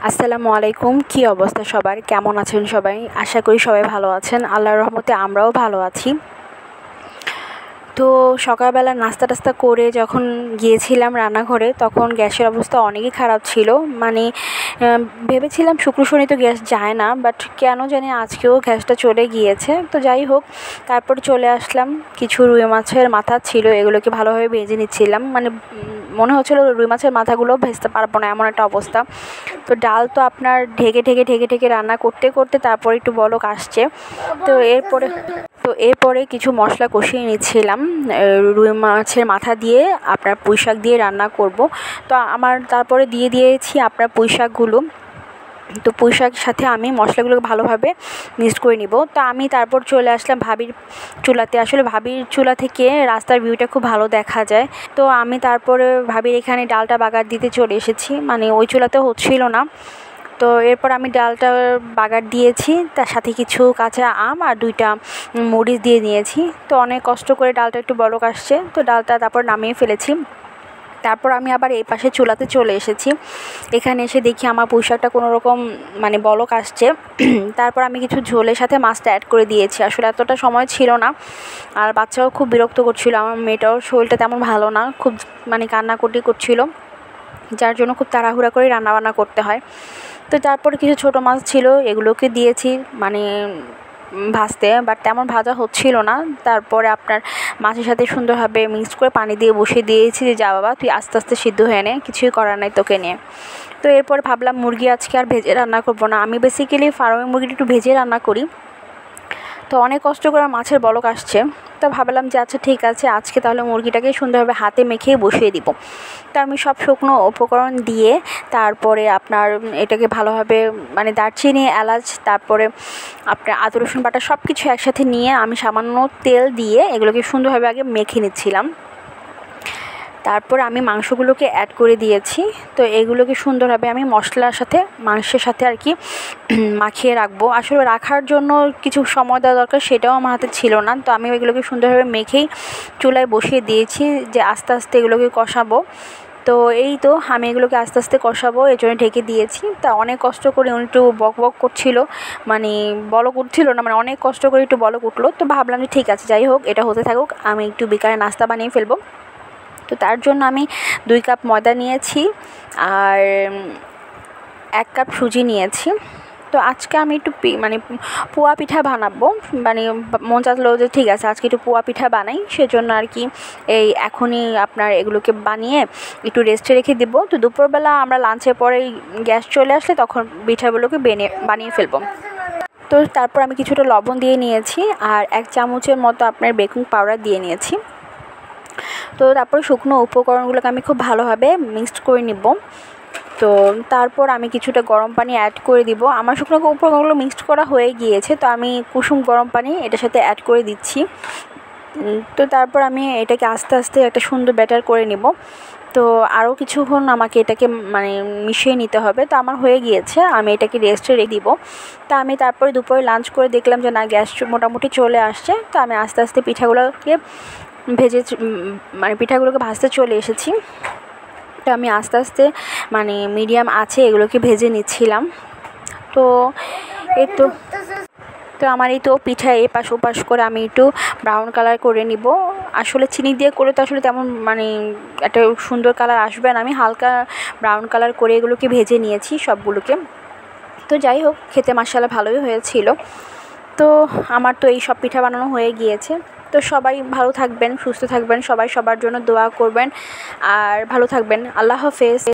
আসসালামু আলাইকুম। কি অবস্থা সবার? কেমন আছেন সবাই? আশা করি সবাই ভালো আছেন। আল্লাহর রহমতে আমরাও ভালো আছি। তো সকালবেলা নাস্তা টাস্তা করে যখন গিয়েছিলাম রান্নাঘরে, তখন গ্যাসের অবস্থা অনেকই খারাপ ছিল। মানে ভেবেছিলাম শুক্র শনি তো গ্যাস যায় না, বাট কেন জানি আজকেও গ্যাসটা চলে গিয়েছে। তো যাই হোক, তারপর চলে আসলাম। কিছু রুই মাছের মাথা ছিল, এগুলোকে ভালোভাবে ভেজে নিচ্ছিলাম। মানে মনে হচ্ছিলো রুই মাছের মাথাগুলো ভেজতে পারবো না, এমন একটা অবস্থা। তো ডাল তো আপনার ঢেকে ঢেকে রান্না করতে করতে তারপর একটু বলক আসছে। তো এরপরে কিছু মশলা কষিয়ে নিচ্ছিলাম রুই মাছের মাথা দিয়ে, আপনার পুঁই শাক দিয়ে রান্না করব। তো আমার তারপরে দিয়ে দিয়েছি আপনার পুঁই শাকগুলো। তো পুঁই শাকের সাথে আমি মশলাগুলোকে ভালোভাবে মিক্সড করে নিব। তো আমি তারপর চলে আসলাম ভাবির চুলাতে। আসলে ভাবির চুলা থেকে রাস্তার ভিউটা খুব ভালো দেখা যায়। তো আমি তারপরে ভাবির এখানে ডালটা বাগার দিতে চলে এসেছি। মানে ওই চুলাতে হচ্ছিল না। তো এরপর আমি ডালটা বাগার দিয়েছি, তার সাথে কিছু কাঁচা আম আর 2টা মরিচ দিয়ে নিয়েছি। তো অনেক কষ্ট করে ডালটা একটু বলক আসছে, তো ডালটা তারপর নামিয়ে ফেলেছি। তারপর আমি আবার এই পাশে চুলাতে চলে এসেছি। এখানে এসে দেখি আমার পুঁই শাকটা কোনো রকম মানে বলক আসছে। তারপর আমি কিছু ঝোলের সাথে মাছটা অ্যাড করে দিয়েছি। আসলে এতটা সময় ছিল না, আর বাচ্চাও খুব বিরক্ত করছিল। আমার মেয়েটাও শরীরটা তেমন ভালো না, খুব মানে কান্নাকুটি করছিল, যার জন্য খুব তাড়াহুড়া করে রান্নাবান্না করতে হয়। তো তারপরে কিছু ছোটো মাছ ছিল, এগুলোকে দিয়েছি মানে ভাজতে, বাট তেমন ভাজা হচ্ছিল না। তারপরে আপনার মাছের সাথে সুন্দরভাবে মিক্সড করে পানি দিয়ে বসিয়ে দিয়েছি যে যা বাবা তুই আস্তে আস্তে সিদ্ধ হয়ে নে, কিছুই করার নাই তোকে নিয়ে। তো এরপর ভাবলাম মুরগি আজকে আর ভেজে রান্না করবো না। আমি বেসিক্যালি ফার্মের মুরগিটা একটু ভেজে রান্না করি। তো অনেক কষ্ট করে মাছের বলক আসছে। তো ভাবলাম যে আচ্ছা ঠিক আছে, আজকে তাহলে মুরগিটাকে সুন্দরভাবে হাতে মেখে বসিয়ে দিব। তো আমি সব শুকনো উপকরণ দিয়ে তারপরে আপনার এটাকে ভালোভাবে মানে দারচিনি, এলাচ, তারপরে আপনার আদা রসুন বাটা সব কিছু একসাথে নিয়ে আমি সামান্য তেল দিয়ে এগুলোকে সুন্দরভাবে আগে মেখে নিচ্ছিলাম। তারপর আমি মাংসগুলোকে অ্যাড করে দিয়েছি। তো এগুলোকে সুন্দরভাবে আমি মশলার সাথে মাংসের সাথে আর কি মাখিয়ে রাখবো। আসলে রাখার জন্য কিছু সময় দেওয়া দরকার, সেটাও আমার হাতে ছিল না। তো আমি এগুলোকে সুন্দরভাবে মেখেই চুলায় বসিয়ে দিয়েছি যে আস্তে আস্তে এগুলোকে কষাবো। তো এই তো আমি এগুলোকে আস্তে আস্তে কষাবো, এই জন্য ঢেকে দিয়েছি। তা অনেক কষ্ট করে উনি একটু বক বক করছিল, মানে বলক উঠছিল না, মানে অনেক কষ্ট করে একটু বলক উঠলো। তো ভাবলাম যে ঠিক আছে, যাই হোক এটা হতে থাকুক, আমি একটু বিকালে নাস্তা বানিয়ে ফেলবো। তো তার জন্য আমি 2 কাপ ময়দা নিয়েছি আর 1 কাপ সুজি নিয়েছি। তো আজকে আমি একটু মানে পোয়া পিঠা বানাবো। মানে মন চাইলো যে ঠিক আছে আজকে একটু পোয়া পিঠা বানাই, সেজন্য আর কি এই এখনই আপনার এগুলোকে বানিয়ে একটু রেস্টে রেখে দেবো। তো দুপুরবেলা আমরা লাঞ্চের পরে গ্যাস চলে আসলে তখন পিঠাগুলোকে বানিয়ে ফেলবো। তো তারপর আমি কিছুটা লবণ দিয়ে নিয়েছি আর 1 চামচের মতো আপনার বেকিং পাউডার দিয়ে নিয়েছি। তো তারপর শুকনো উপকরণগুলোকে আমি খুব ভালোভাবে মিক্সড করে নিব। তো তারপর আমি কিছুটা গরম পানি অ্যাড করে দিব। আমার শুকনো উপকরণগুলো মিক্সড করা হয়ে গিয়েছে, তো আমি কুসুম গরম পানি এটার সাথে অ্যাড করে দিচ্ছি। তো তারপর আমি এটাকে আস্তে আস্তে একটা সুন্দর ব্যাটার করে নিব। তো আরও কিছুক্ষণ আমাকে এটাকে মানে মিশিয়ে নিতে হবে। তো আমার হয়ে গিয়েছে, আমি এটাকে রেস্টে রেখে দিব। তা আমি তারপরে দুপুরে লাঞ্চ করে দেখলাম যে না, গ্যাস মোটামুটি চলে আসছে। তো আমি আস্তে আস্তে পিঠাগুলোকে পিঠাগুলোকে ভাজতে চলে এসেছি। তো আমি আস্তে আস্তে মানে মিডিয়াম আছে এগুলোকে ভেজে নিচ্ছিলাম। তো এই তো আমার এই তো পিঠা এপাশ ওপাশ করে আমি একটু ব্রাউন কালার করে নিব। আসলে চিনি দিয়ে করে তো আসলে তেমন মানে একটা সুন্দর কালার আসবে না। আমি হালকা ব্রাউন কালার করে এগুলোকে ভেজে নিয়েছি সবগুলোকে। তো যাই হোক, খেতে মাশাআল্লাহ ভালোই হয়েছিল। তো আমার তো এই সব পিঠা বানানো হয়ে গিয়েছে। তো সবাই ভালো থাকবেন, সুস্থ থাকবেন, সবাই সবার জন্য দোয়া করবেন আর ভালো থাকবেন। আল্লাহ হাফেজ।